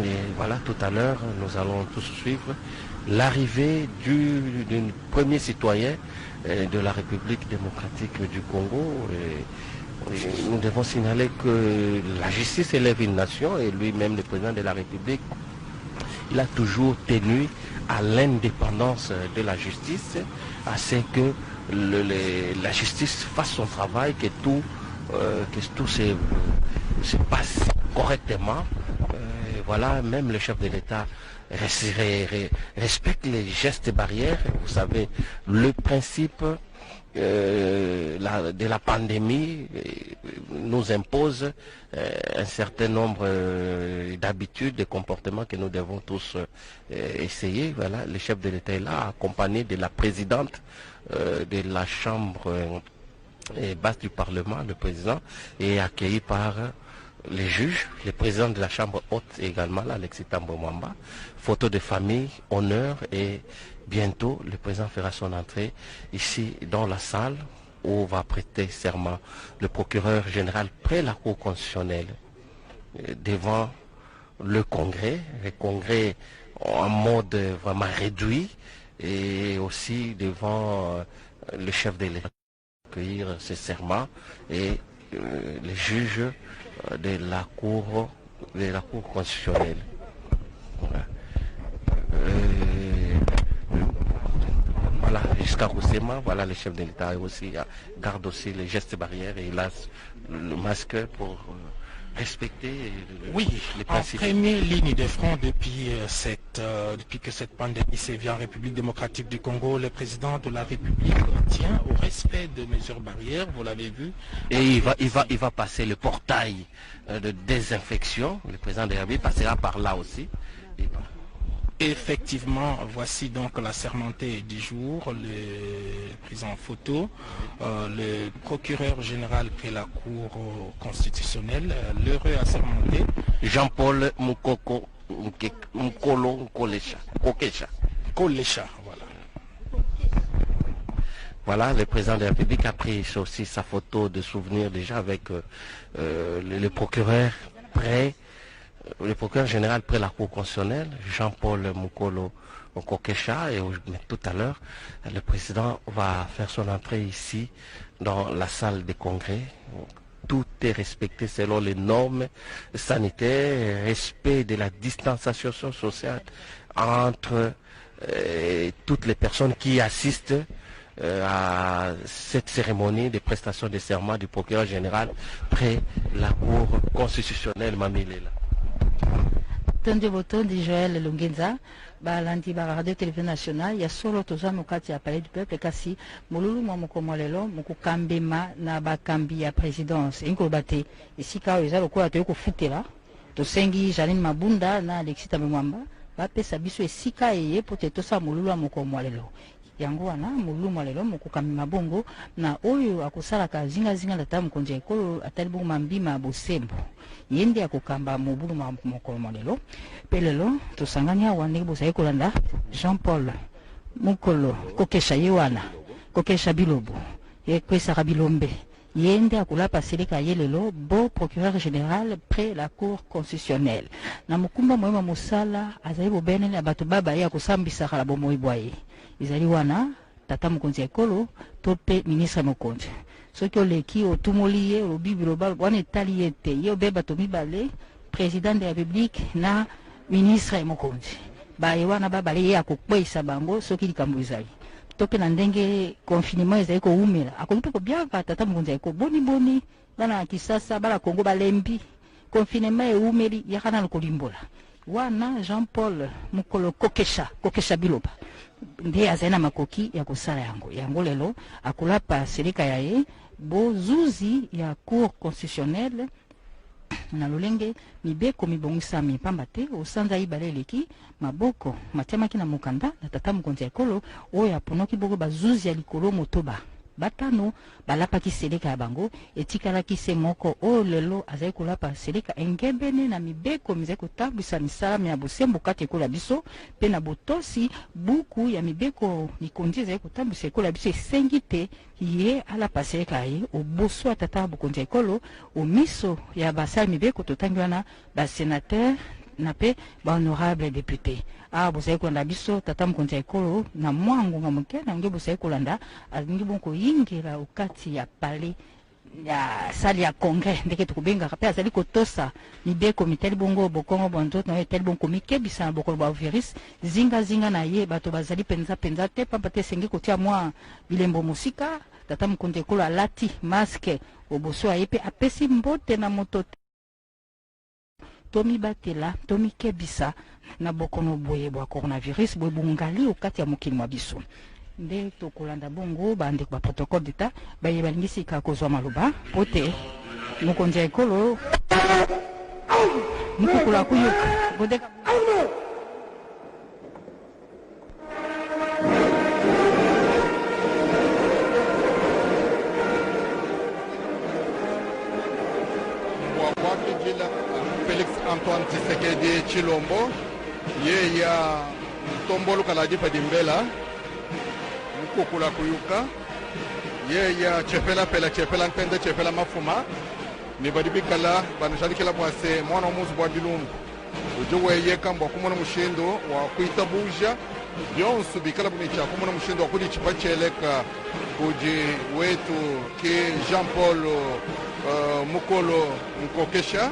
Et voilà, tout à l'heure, nous allons tous suivre l'arrivée d'un premier citoyen de la République démocratique du Congo. Et nous devons signaler que la justice élève une nation et lui-même, le président de la République, il a toujours tenu à l'indépendance de la justice, à ce que la justice fasse son travail, que tout se passe correctement. Voilà, même le chef de l'État respecte les gestes barrières. Vous savez, le principe de la pandémie nous impose un certain nombre d'habitudes, de comportements que nous devons tous essayer. Voilà, le chef de l'État est là, accompagné de la présidente de la Chambre basse du Parlement, le président, et accueilli par les juges, le président de la Chambre haute également, Alexis Thambwe Mwamba. Photo de famille, honneur, et bientôt le président fera son entrée ici dans la salle où va prêter serment le procureur général près la Cour constitutionnelle devant le Congrès en mode vraiment réduit, et aussi devant le chef de l'État accueillir ce serment et les juges de la Cour constitutionnelle. Voilà. Voilà, jusqu'à Roussema, voilà, le chef de l'État aussi garde aussi les gestes barrières et il a le masque pour respecter les principes. En première ligne de front depuis que cette pandémie sévit en République démocratique du Congo, le président de la République tient au respect de mesures barrières, vous l'avez vu. Et il va passer le portail de désinfection, le président de la République passera par là aussi. Effectivement, voici donc la sermentée du jour, le prise en photo, le procureur général près la Cour constitutionnelle, l'heureux assermenté. Jean-Paul Mukolo Kokesha. Voilà. Voilà, le président de la République a pris aussi sa photo de souvenir déjà avec le procureur général près la Cour constitutionnelle, Jean-Paul Mukolo Kokesha, et tout à l'heure, le président va faire son entrée ici dans la salle des congrès. Tout est respecté selon les normes sanitaires, respect de la distanciation sociale entre toutes les personnes qui assistent à cette cérémonie de prestation de serment du procureur général près la Cour constitutionnelle Mamilela. Tande botondi Joël Lungenza balandi ba radio télévision nationale ya solo toza mokati ya palais du peuple kasi mululu mwa mokomolelo mokukambema na bakambi ya présidence inko bate esika oyo eza lokola to kofutela tosengi Janine Mabunda na Alexis Thambwe Mwamba bapesa biso esika eye pote tosa mululu ya mokomolelo yango wana mululu mwalelo mokukambema bongo na oyo akosalaka zinga na tamu konje ekolo atali bongo mambima bosembo yende akokamba mobulu mokomolelo pelelo tosangani awa ndenge bozali kolanda Jean-Paul Mukolo Kokesha yewana Kokesha Bilobo yekwesaka bilombe yende akulapa seleka yelelo beau procureur général près la Cour constitutionnelle na mukumba moyema mosala azali bobene na bato baba ya kosambisaka la bomoi bwaye izali wana tata mokonzi ekolo to pe ministre mokonzi soki oleki otumoli ye olobi biloba wana etali ye te ye obeba to mibale président de la République na ministre mokonzi baye wana babale ye akokweyisa bango soki likambo ezali to pe na ndenge confinement ezali koumela akoki mpe kobiaka tata mokonzi eko boni bana kisasa bala Congo balembi confinement eumeli yakana lokolimbola wana Jean-Paul Mukolo Kokesha Biloba nde azali na makoki ya kosala yango lelo akolapa seleka ya ye bozuzi ya Cour constitutionnelle na lolenge mibeko mibongisami pamba te osanza ibale eleki maboko matiamaki na mokanda na tata mokonzi ya ekolo oyo aponoki boko bazuzi ya likolo motoba batano balapaki seleka ya bango etikalaki se moko oyo lelo azali kolapa seleka engebene na mibeko mizali kotambwisa misala ya bosembo kati ekola biso mpe na botosi buku ya mibeko mikondi ezali kotambwisa ekola biso esengi te ye alapa seleka ye oboso ya tata bokonzi ya ekolo omiso ya basala mibeko totangi wana basénateur na pe ba honorable député bozali kolanda biso tata mokonzi ya ekolo na mwa ngonga moke na nge bozali kolanda alingi bongo yingela okati ya palais ya sali ya congrès ndeke tukubengaka pe azali kotosa mibeko mitali bongo bokongo bonzoto na etali bongo mikebisa na bokolo ba virus zinga na ye bato bazali penza te pamba te sengi kotia mwa bilembo musika tata mokonzi ya ekolo alati masque oboso aye pe apesi mbote na moto tomi batela tomi kebisa na bokono boye bwa coronavirus boye bungali okati ya mokili mwa biso nde tokolanda bongo bandeko ba protocole d'état baye balingisi ka kozwa maloba pote mokonzi ya ekolo mukukula kuyuka godeka Félix Antoine Tshisekedi Tshilombo ye ya tombolo kaladi padimbela mukukula kuyuka ye ya chepela pela chepela ntende chepela mafuma ni badibikala banashalikela mwase mwana omuzi bwa dilungu ujo weye kamba kumona mushindo wa kuita buja byonsu bikala bunicha kumona mushindo wa kudi chipacheleka kuji wetu ki Jean Paul Mukolo Mukokesha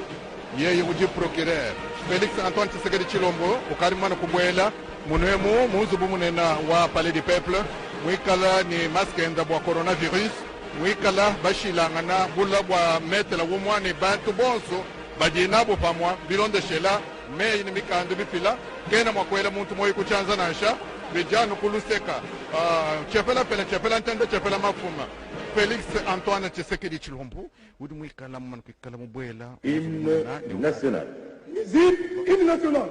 yeye uji procureur Félix Antoine Tshisekedi Tshilombo ukarimana kubwela munemu muzubu munena wa palais du peuple mwikala ni maskenda bwa coronavirus mwikala bashilangana bula bwa metela wumwani bantu bonso badinabo pamwa bilonde shela me ni mikando bipila kena mwakwela muntu moyi kuchanza nasha bijanu kuluseka chepela pela chepela ntende chepela mafuma Félix Antoine Tshisekedi Tshilombo udi mwikala mman kwikala mubwela hymne national. Hymne national.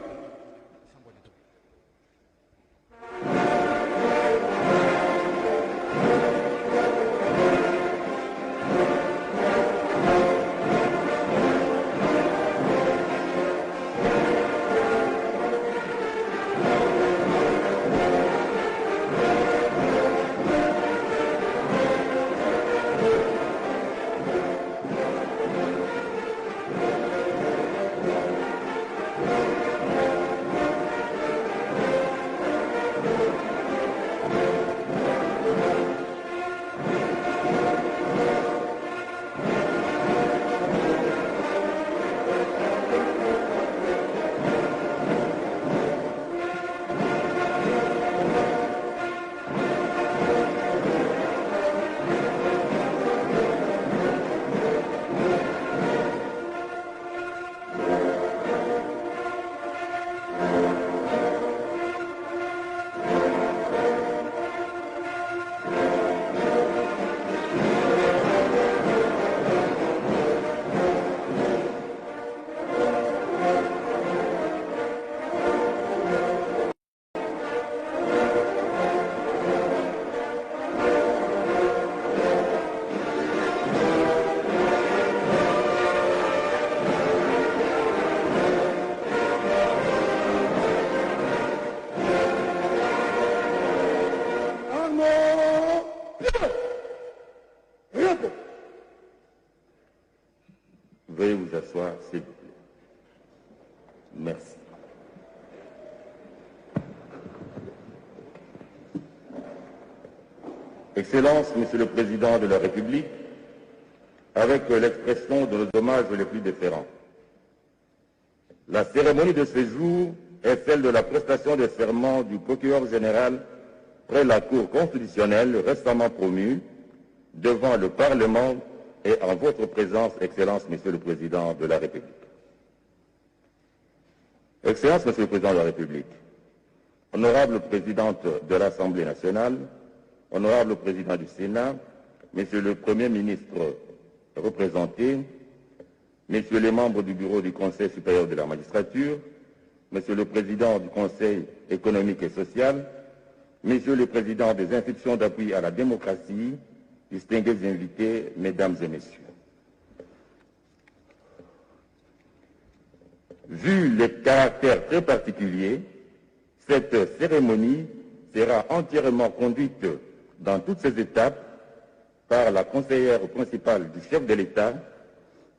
Veuillez vous asseoir, s'il vous plaît. Merci. Excellence, Monsieur le Président de la République, avec l'expression de nos hommages les plus déférents. La cérémonie de ce jour est celle de la prestation des serments du procureur général près la Cour constitutionnelle récemment promue devant le Parlement et en votre présence, Excellence, Monsieur le Président de la République. Excellence, Monsieur le Président de la République, Honorable Présidente de l'Assemblée nationale, Honorable Président du Sénat, Monsieur le Premier ministre représenté, Messieurs les membres du Bureau du Conseil supérieur de la magistrature, Monsieur le Président du Conseil économique et social, Messieurs les Présidents des institutions d'appui à la démocratie, distingués invités, Mesdames et Messieurs. Vu les caractères très particuliers, cette cérémonie sera entièrement conduite dans toutes ses étapes par la conseillère principale du chef de l'État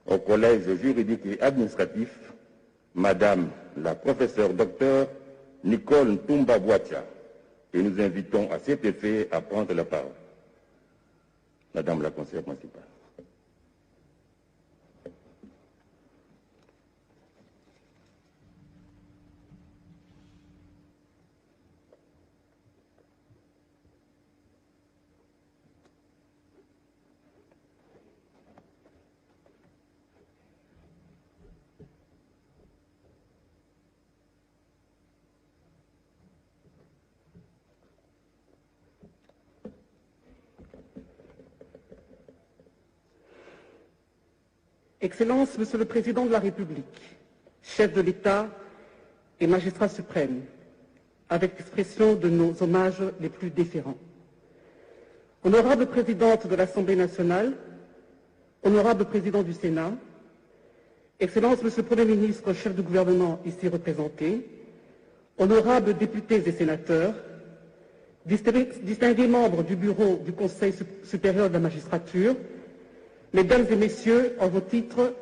au Collège juridique et administratif, Madame la professeure docteur Nicole Ntumba Boatia et nous invitons à cet effet à prendre la parole. Madame la conseillère principale. Excellences, Monsieur le Président de la République, chef de l'État et magistrat suprême, avec l'expression de nos hommages les plus déférents. Honorable Présidente de l'Assemblée nationale, Honorable Président du Sénat, Excellences, Monsieur le Premier ministre, chef du gouvernement ici représenté, honorables députés et sénateurs, distingués membres du bureau du Conseil supérieur de la magistrature, Mesdames et Messieurs, en vos titres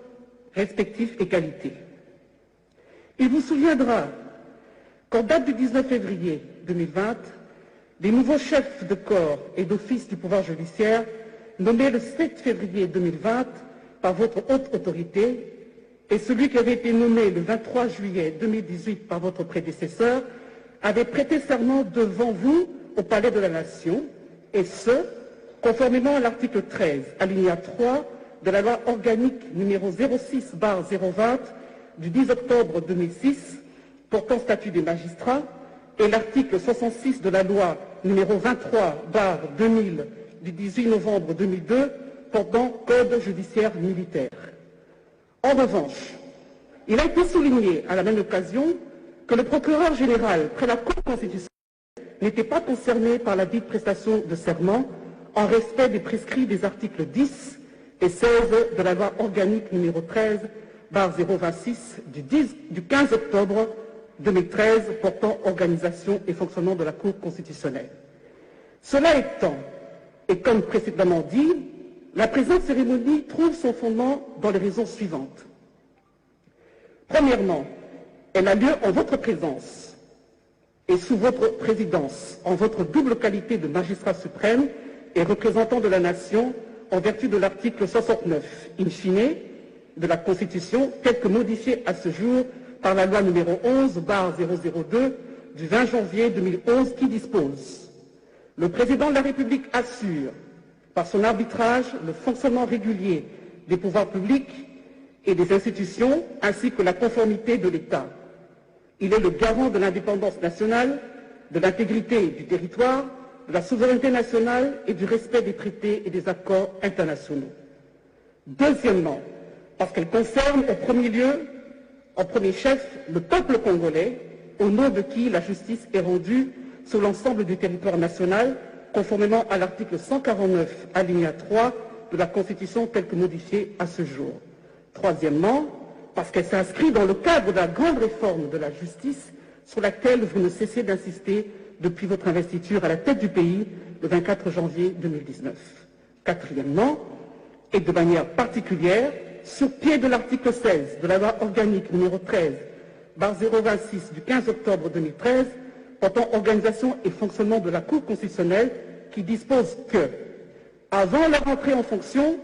respectifs et qualités. Il vous souviendra qu'en date du 19 février 2020, des nouveaux chefs de corps et d'office du pouvoir judiciaire, nommés le 7 février 2020 par votre haute autorité, et celui qui avait été nommé le 23 juillet 2018 par votre prédécesseur, avaient prêté serment devant vous au Palais de la Nation, et ce, conformément à l'article 13, alinéa 3 de la loi organique numéro 06/020 du 10 octobre 2006 portant statut des magistrats et l'article 66 de la loi numéro 23/2000 du 18 novembre 2002 portant code judiciaire militaire. En revanche, il a été souligné à la même occasion que le procureur général près la Cour constitutionnelle n'était pas concerné par la dite prestation de serment en respect des prescrits des articles 10 et 16 de la loi organique numéro 13/026 du 15 octobre 2013 portant organisation et fonctionnement de la Cour constitutionnelle. Cela étant, et comme précédemment dit, la présente cérémonie trouve son fondement dans les raisons suivantes. Premièrement, elle a lieu en votre présence et sous votre présidence, en votre double qualité de magistrat suprême et représentant de la nation en vertu de l'article 69, in fine, de la Constitution, tel que modifié à ce jour par la loi numéro 11/002 du 20 janvier 2011 qui dispose: le président de la République assure, par son arbitrage, le fonctionnement régulier des pouvoirs publics et des institutions, ainsi que la conformité de l'État. Il est le garant de l'indépendance nationale, de l'intégrité du territoire, de la souveraineté nationale et du respect des traités et des accords internationaux. Deuxièmement, parce qu'elle concerne en premier chef, le peuple congolais, au nom de qui la justice est rendue sur l'ensemble du territoire national, conformément à l'article 149, alinéa 3 de la Constitution telle que modifiée à ce jour. Troisièmement, parce qu'elle s'inscrit dans le cadre de la grande réforme de la justice sur laquelle vous ne cessez d'insister depuis votre investiture à la tête du pays le 24 janvier 2019. Quatrièmement, et de manière particulière, sur pied de l'article 16 de la loi organique numéro 13/026 du 15 octobre 2013 portant organisation et fonctionnement de la Cour constitutionnelle qui dispose que, avant la rentrée en fonction,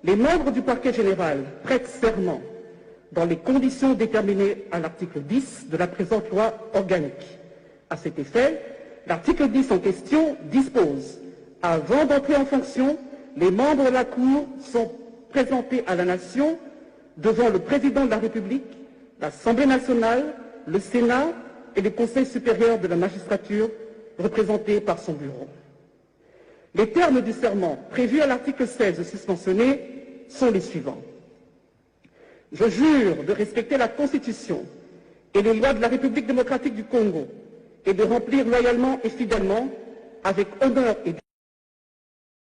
les membres du parquet général prêtent serment dans les conditions déterminées à l'article 10 de la présente loi organique. À cet effet, l'article 10 en question dispose: avant d'entrer en fonction, les membres de la Cour sont présentés à la Nation devant le Président de la République, l'Assemblée nationale, le Sénat et le Conseil supérieur de la magistrature, représenté par son bureau. Les termes du serment prévus à l'article 16 susmentionné sont les suivants. Je jure de respecter la Constitution et les lois de la République démocratique du Congo et de remplir loyalement et fidèlement, avec honneur et dignité,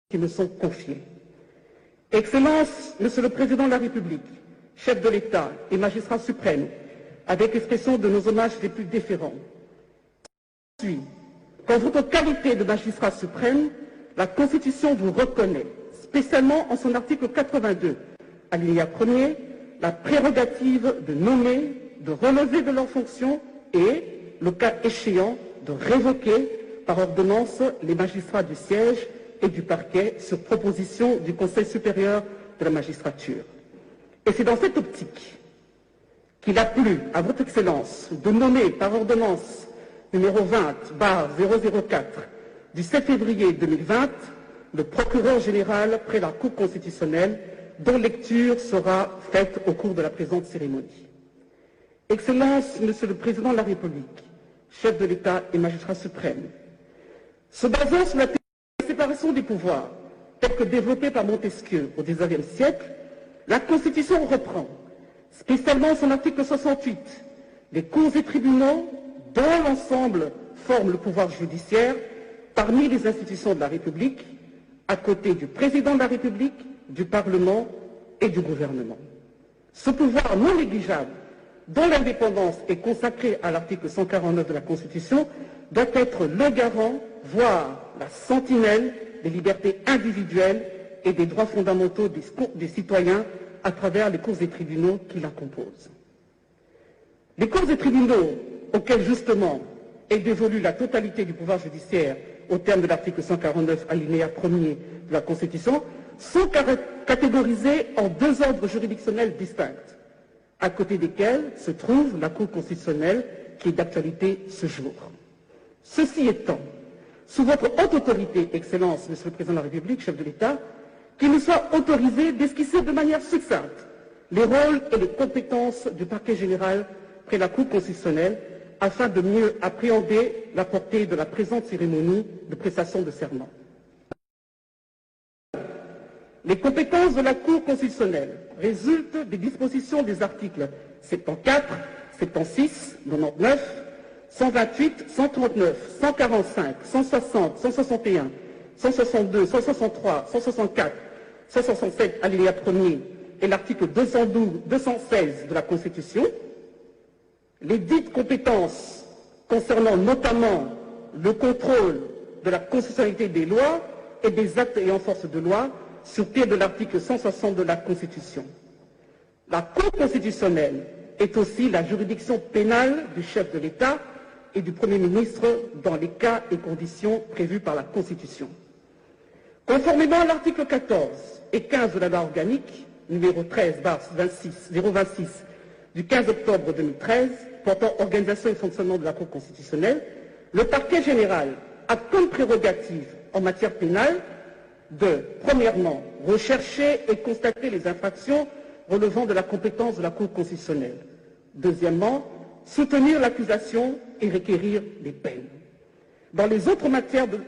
qui me sont confiés. Excellence, Monsieur le Président de la République, chef de l'État et magistrat suprême, avec l'expression de nos hommages les plus déférents. Qu'en votre qualité de magistrat suprême, la Constitution vous reconnaît, spécialement en son article 82, alinéa 1er, la prérogative de nommer, de relever de leurs fonctions et, le cas échéant, de révoquer par ordonnance les magistrats du siège et du parquet sur proposition du Conseil supérieur de la magistrature. Et c'est dans cette optique qu'il a plu à votre Excellence de nommer par ordonnance numéro 20/004 du 7 février 2020 le procureur général près la Cour constitutionnelle, dont lecture sera faite au cours de la présente cérémonie. Excellence, Monsieur le Président de la République, chef de l'État et magistrat suprême, se basant sur la séparation des pouvoirs, telle que développée par Montesquieu au XIXe siècle, la Constitution reprend, spécialement son article 68, les cours et tribunaux, dont l'ensemble forment le pouvoir judiciaire, parmi les institutions de la République, à côté du Président de la République, du Parlement et du gouvernement. Ce pouvoir non négligeable, dont l'indépendance est consacrée à l'article 149 de la Constitution, doit être le garant, voire la sentinelle des libertés individuelles et des droits fondamentaux des citoyens à travers les cours et tribunaux qui la composent. Les cours et tribunaux, auxquels justement est dévolue la totalité du pouvoir judiciaire au terme de l'article 149 alinéa 1er de la Constitution, sont catégorisés en deux ordres juridictionnels distincts, à côté desquels se trouve la Cour constitutionnelle qui est d'actualité ce jour. Ceci étant, sous votre haute autorité, Excellence, Monsieur le Président de la République, chef de l'État, qu'il nous soit autorisé d'esquisser de manière succincte les rôles et les compétences du parquet général près la Cour constitutionnelle afin de mieux appréhender la portée de la présente cérémonie de prestation de serment. Les compétences de la Cour constitutionnelle résultent des dispositions des articles 74, 76, 99, 128, 139, 145, 160, 161, 162, 163, 164, 167, alinéa 1er, et l'article 216 de la Constitution. Les dites compétences concernant notamment le contrôle de la constitutionnalité des lois et des actes ayant force de loi sur pied de l'article 160 de la Constitution. La Cour constitutionnelle est aussi la juridiction pénale du chef de l'État et du Premier ministre dans les cas et conditions prévus par la Constitution. Conformément à l'article 14 et 15 de la loi organique numéro 13/026 du 15 octobre 2013 portant organisation et fonctionnement de la Cour constitutionnelle, le parquet général a comme prérogative en matière pénale de, premièrement, rechercher et constater les infractions relevant de la compétence de la Cour constitutionnelle. Deuxièmement, soutenir l'accusation et requérir les peines. Dans les autres matières de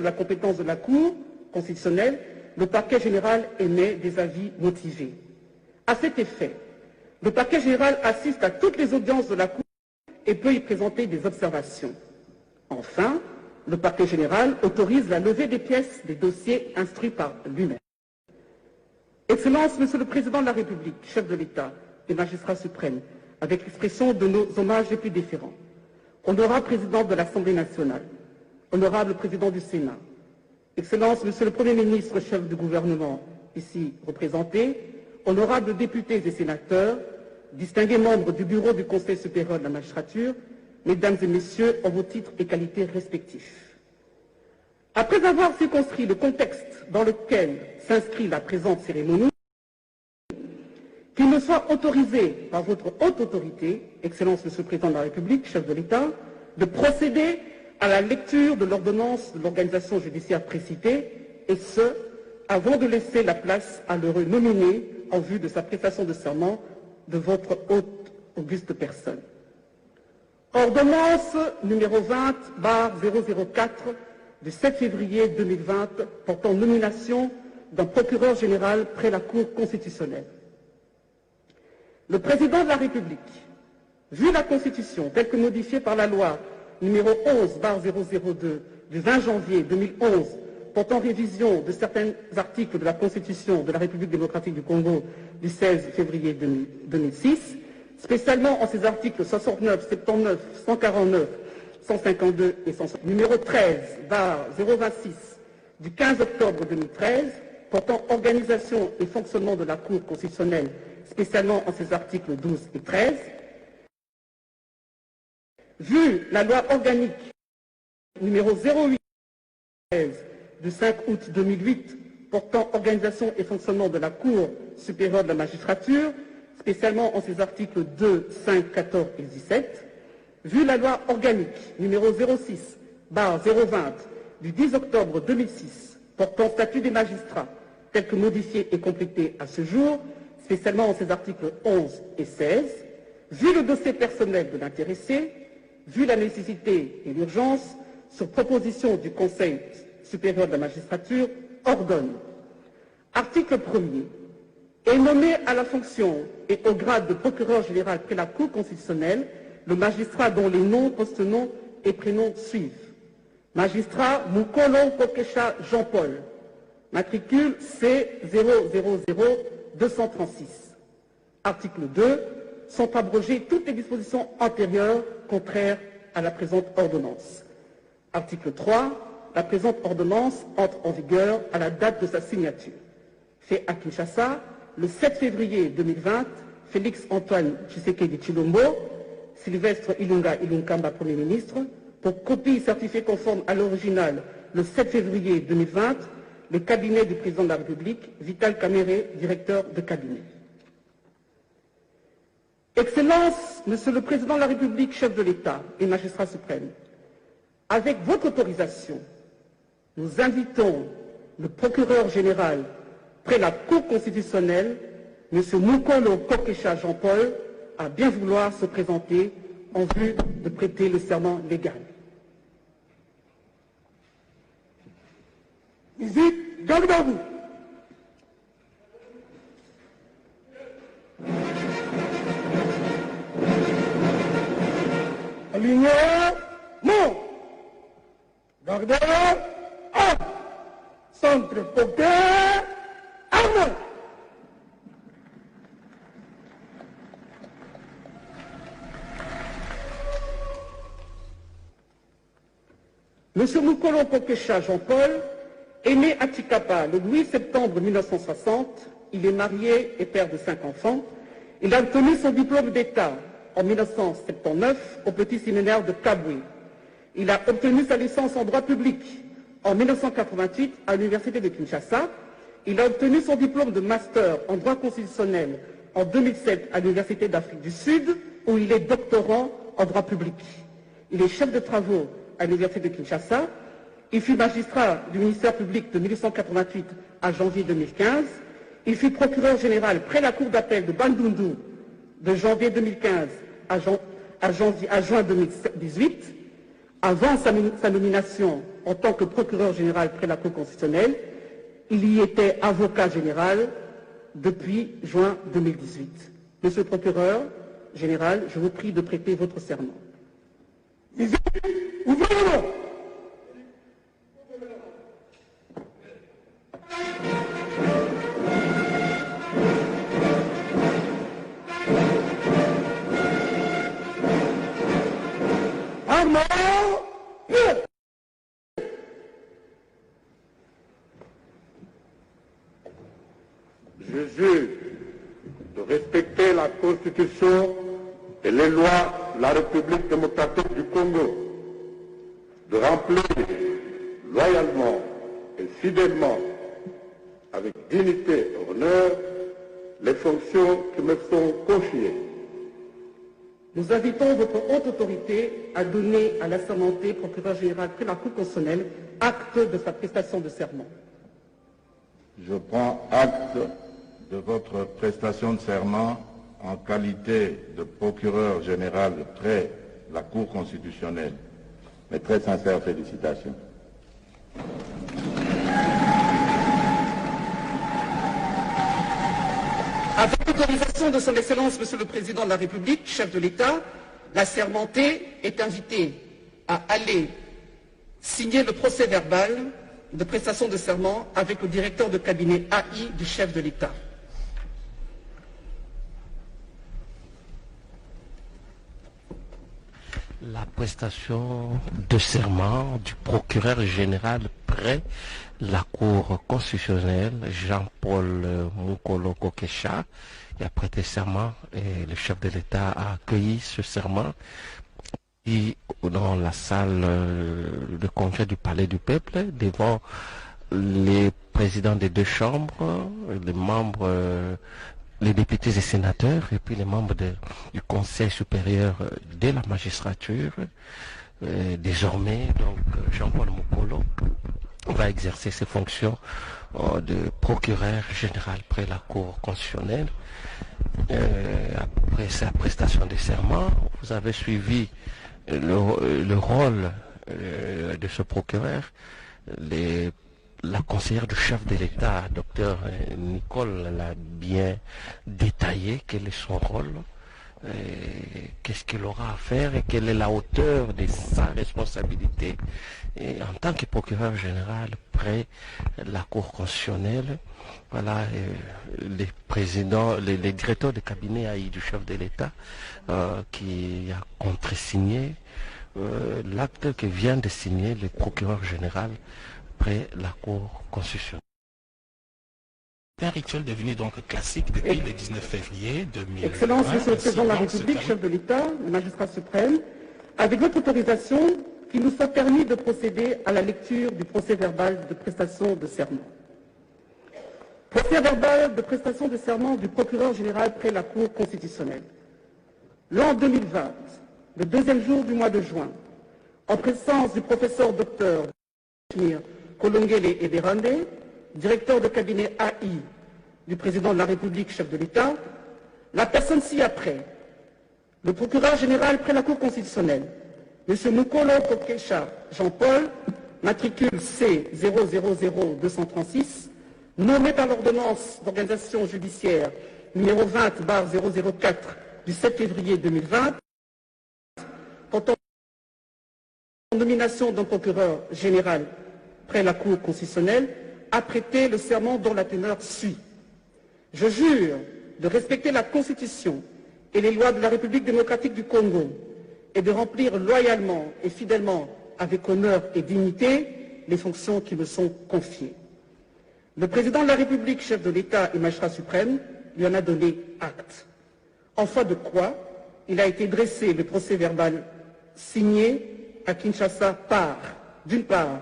la compétence de la Cour constitutionnelle, le parquet général émet des avis motivés. À cet effet, le parquet général assiste à toutes les audiences de la Cour et peut y présenter des observations. Enfin, le parquet général autorise la levée des pièces des dossiers instruits par lui-même. Excellence, Monsieur le Président de la République, chef de l'État et magistrat suprême, avec l'expression de nos hommages les plus déférents, honorable Président de l'Assemblée nationale, honorable Président du Sénat, Excellence, Monsieur le Premier ministre, chef du gouvernement, ici représenté, honorables députés et sénateurs, distingués membres du bureau du Conseil supérieur de la magistrature, Mesdames et Messieurs, en vos titres et qualités respectifs. Après avoir circonscrit le contexte dans lequel s'inscrit la présente cérémonie, qu'il me soit autorisé par votre haute autorité, Excellence Monsieur le Président de la République, chef de l'État, de procéder à la lecture de l'ordonnance de l'organisation judiciaire précitée, et ce, avant de laisser la place à l'heureux nominé en vue de sa prestation de serment de votre haute auguste personne. Ordonnance numéro 20/004 du 7 février 2020 portant nomination d'un procureur général près la Cour constitutionnelle. Le Président de la République, vu la Constitution telle que modifiée par la loi numéro 11/002 du 20 janvier 2011 portant révision de certains articles de la Constitution de la République démocratique du Congo du 16 février 2006, spécialement en ses articles 69, 79, 149, 152 et 160, numéro 13/026 du 15 octobre 2013 portant organisation et fonctionnement de la Cour constitutionnelle, spécialement en ses articles 12 et 13, vu la loi organique numéro 08 du 5 août 2008 portant organisation et fonctionnement de la Cour supérieure de la magistrature, spécialement en ses articles 2, 5, 14 et 17, vu la loi organique numéro 06/020 du 10 octobre 2006 portant statut des magistrats, tel que modifié et complété à ce jour, spécialement en ses articles 11 et 16, vu le dossier personnel de l'intéressé, vu la nécessité et l'urgence, sur proposition du Conseil supérieur de la magistrature, ordonne. Article 1er. Est nommé à la fonction et au grade de procureur général près la Cour constitutionnelle le magistrat dont les noms, post-noms et prénoms suivent. Magistrat Mukolo Kokesha Jean-Paul, matricule C000236. Article 2. Sont abrogées toutes les dispositions antérieures contraires à la présente ordonnance. Article 3. La présente ordonnance entre en vigueur à la date de sa signature. Fait à Kinshasa, le 7 février 2020, Félix Antoine Tshisekedi Tshilombo, Sylvestre Ilunga Ilunkamba, Premier ministre, pour copie certifiée conforme à l'original le 7 février 2020, le cabinet du président de la République, Vital Kamerhe, directeur de cabinet. Excellence, Monsieur le Président de la République, chef de l'État et magistrat suprême, avec votre autorisation, nous invitons le procureur général près la Cour constitutionnelle, M. Mukolo Kokesha Jean-Paul, à bien vouloir se présenter en vue de prêter le serment légal. Visite Gagdabou. Aligné, non. Gardeur, un. Centre porté, armé. Monsieur Mukolo Kokesha Jean-Paul est né à Tshikapa le 8 septembre 1960. Il est marié et père de 5 enfants. Il a obtenu son diplôme d'État en 1979 au petit séminaire de Kabwe. Il a obtenu sa licence en droit public en 1988 à l'université de Kinshasa. Il a obtenu son diplôme de master en droit constitutionnel en 2007 à l'université d'Afrique du Sud, où il est doctorant en droit public. Il est chef de travaux à l'université de Kinshasa. Il fut magistrat du ministère public de 1888 à janvier 2015. Il fut procureur général près la cour d'appel de Bandundu de janvier 2015 à juin 2018. Avant sa nomination en tant que procureur général près la Cour constitutionnelle, il y était avocat général depuis juin 2018. Monsieur le procureur général, je vous prie de prêter votre serment. Ouvrez-le. Je jure de respecter la Constitution et les lois de la République démocratique du Congo, de remplir loyalement et fidèlement, avec dignité et honneur, les fonctions qui me sont confiées. Nous invitons votre haute autorité à donner à l'assermenté procureur général près la Cour constitutionnelle acte de sa prestation de serment. Je prends acte de votre prestation de serment en qualité de procureur général près la Cour constitutionnelle. Mes très sincères félicitations. Avec l'autorisation de son Excellence, Monsieur le Président de la République, chef de l'État, l'assermenté est invité à aller signer le procès-verbal de prestation de serment avec le directeur de cabinet AI du chef de l'État. La prestation de serment du procureur général près la Cour constitutionnelle, Jean-Paul Mukolo Kokesha, qui a prêté serment et le chef de l'État a accueilli ce serment dans la salle de congrès du Palais du Peuple, devant les présidents des deux chambres, les membres, les députés et sénateurs, et puis les membres du Conseil supérieur de la magistrature. Désormais, donc, Jean-Paul Mokolo va exercer ses fonctions de procureur général près la Cour constitutionnelle. Après sa prestation de serment, vous avez suivi le rôle de ce procureur. La conseillère du chef de l'État, Dr Nicole, l'a bien détaillé. Quel est son rôle, qu'est-ce qu'il aura à faire et quelle est la hauteur de sa responsabilité en tant que procureur général près la Cour constitutionnelle. Voilà, les présidents, les directeurs de cabinet AI du chef de l'État qui a contresigné l'acte que vient de signer le procureur général près la Cour constitutionnelle. C'est un rituel devenu donc classique depuis le 19 février 2020. Excellence, Monsieur le Président de la République, chef de l'État, le magistrat suprême, avec votre autorisation, qu'il nous soit permis de procéder à la lecture du procès-verbal de prestation de serment. Procès-verbal de prestation de serment du procureur général près la Cour constitutionnelle. L'an 2020, le deuxième jour du mois de juin, en présence du professeur docteur Kolongele Eberande, directeur de cabinet AI du président de la République, chef de l'État, la personne ci-après, le procureur général près la Cour constitutionnelle, M. Mukolo Kokesha Jean-Paul, matricule C000236, nommé par l'ordonnance d'organisation judiciaire numéro 20/004 du 7 février 2020, portant nomination d'un procureur général près la Cour constitutionnelle, a prêté le serment dont la teneur suit. Je jure de respecter la Constitution et les lois de la République démocratique du Congo et de remplir loyalement et fidèlement, avec honneur et dignité, les fonctions qui me sont confiées. Le président de la République, chef de l'État et magistrat suprême, lui en a donné acte. En foi de quoi, il a été dressé le procès-verbal signé à Kinshasa par, d'une part,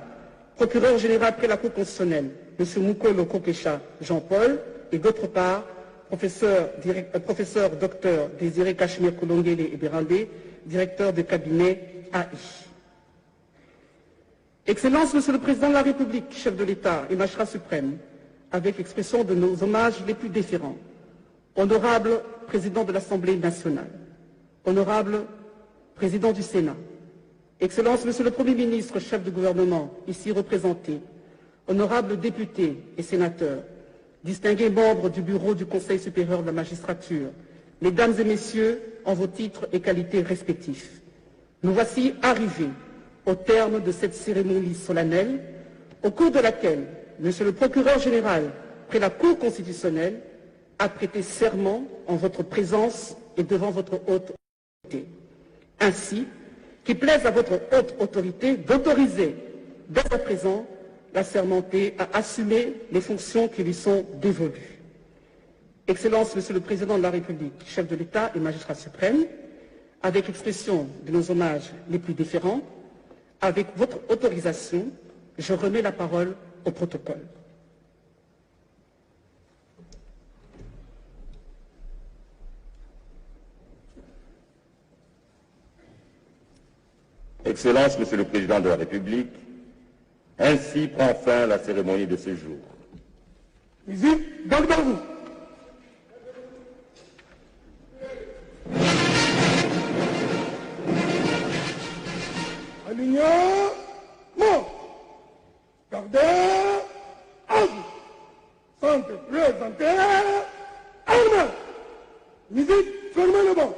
procureur général près la Cour constitutionnelle, M. Mukolo Kokesha Jean-Paul, et d'autre part, professeur docteur Désiré Cachemire Kolongele Eberande, directeur de cabinet AI. Excellence, Monsieur le Président de la République, chef de l'État et magistrat suprême, avec expression de nos hommages les plus déférents, honorable Président de l'Assemblée nationale, honorable Président du Sénat, Excellence, Monsieur le Premier ministre, chef du gouvernement, ici représenté, honorables députés et sénateurs, distingués membres du bureau du Conseil supérieur de la magistrature, mesdames et messieurs, en vos titres et qualités respectifs, nous voici arrivés au terme de cette cérémonie solennelle, au cours de laquelle Monsieur le procureur général près la Cour constitutionnelle a prêté serment en votre présence et devant votre haute autorité. Ainsi, qu'il plaise à votre haute autorité d'autoriser dès à présent l'assermenté à assumer les fonctions qui lui sont dévolues. Excellence, Monsieur le Président de la République, chef de l'État et magistrat suprême, avec expression de nos hommages les plus déférents, avec votre autorisation, je remets la parole au protocole. Excellence, Monsieur le Président de la République, ainsi prend fin la cérémonie de ce jour. Visite Bagdadou. Alignement. Gardez à vous. Centre présenté. Armée. Visite, fermez le banc.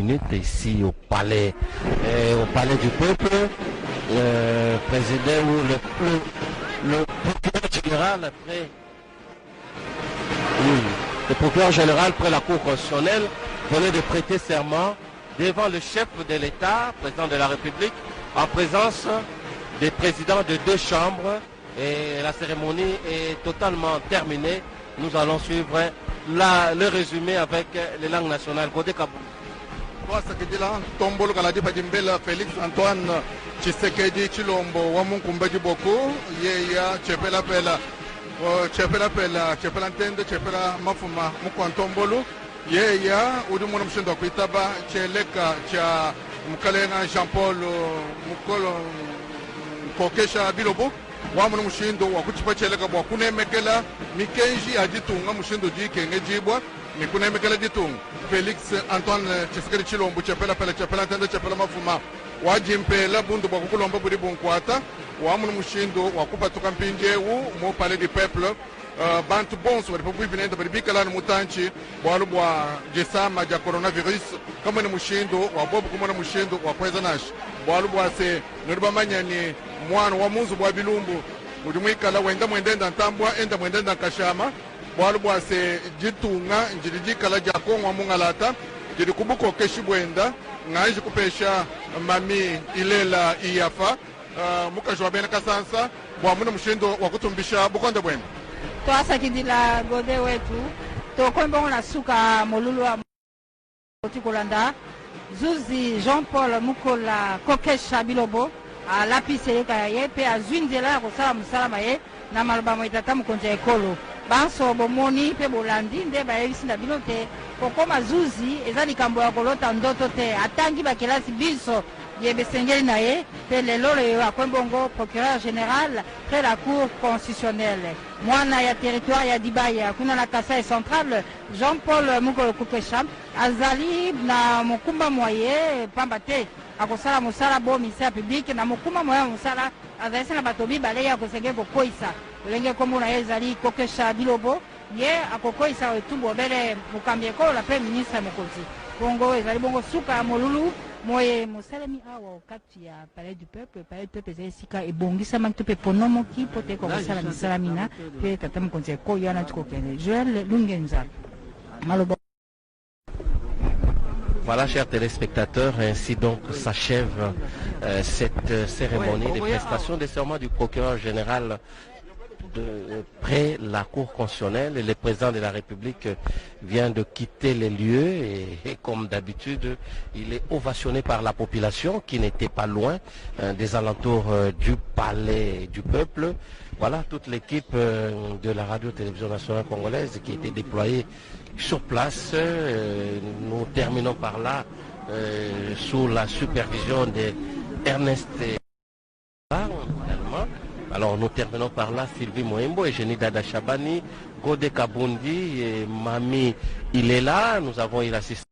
minutes ici au palais du peuple. Président ou le procureur général après le procureur général près la Cour constitutionnelle venait de prêter serment devant le chef de l'État, président de la République, en présence des présidents de 2 chambres. Et la cérémonie est totalement terminée. Nous allons suivre le résumé avec les langues nationales. Godé Kabou. Tombolo Kaladi Padimbela, Félix Antoine Tshisekedi Tshilombo, Wamunkumba Djiboko, Yeya, Chepela Pela, Chepela Ntende, Chepela Mafuma, Mukwantombolo, Yeya, Udumuna Mshindo Kuitaba, Cheleka, Cha Mukalenga Jean-Paul, Mukolo, Kokesha Bilobo, Wamuna Mushindo, Wakuchipa Cheleka, Wakunemekela, Mikenji, Ajitunga, Mushindo Ji, Kenge Jibwa, Mikunemekela Jitung. Félix Antoine Tshisekedi Tshilombo Chepela Pela Chepela Ntende Chepela Mafuma wajimpela bundu bwakukulomba buli bunkwata wamunu mushindo wakupatuka mpinjewu mu palais du peuple bantu bonso bali pobwibinenda bali bikalana mutanchi bwalu bwa jesama ja coronavirus kama ni mushindo wa bobu kumana mushindo wa kweza nashi bwalu bwa se nuriba manyani mwana wa munzu bwa bilumbu muri mwikala wenda mwendenda ntambwa enda mwendenda kashama bwalu bwa se jitunga njiri jikala ja kongwa mungalata jiri kubuko keshi bwenda ngaji kupesha mami ilela iyafa mukajwa bena kasansa bwa muna mushindo wa kutumbisha bukonde bwenda twasakidila gode wetu tokombongo na suka molulu wa Kolanda zuzi Jean-Paul Mukola Kokesha Bilobo alapisi eleka ye pe azwi nzela ya kosala mosala maye na maloba moitata mokonzi ya ekolo banso bomoni pe bolandi nde bayebisi na bino te kokoma zuzi eza likambo ya kolota ndoto te atangi bakelasi biso yebe sengeli na ye pe lelo leyo akwembongo procureur général près la cour constitutionnelle mwana ya territoire ya Dibaya kuna na Kasai central Jean-Paul Mukolo Kokesha azali na mokumba moye pamba te akosala mosala bo ministère public na mokumba moya mosala azalisi na bato mibale ya kosenge kokoisa olenge kombo na ye ezali Kokesha Bilobo ye akokoisa etumbu obele mokambi ekolo la premier ministre mokonzi bongo ezali bongo suka ya molulu moye mosalemi awa kati ya palais du peuple ezali esika ebongisamaki to mpe ponomoki po te kokosala misala mina mpe tata mokonzi ekolo wana ti kokende Joël Lungenza maloba. Voilà, chers téléspectateurs, ainsi donc s'achève cette cérémonie de prestation des serments du procureur général près la Cour constitutionnelle. Le président de la République vient de quitter les lieux et comme d'habitude, il est ovationné par la population qui n'était pas loin des alentours du palais du peuple. Voilà toute l'équipe de la radio-télévision nationale congolaise qui était déployée sur place. Nous terminons par là sous la supervision d'Ernest également. Alors nous terminons par là Sylvie Moembo et Jenny Dada Chabani, Godé Kabundi et Mami Ilela. Nous avons eu l'assistance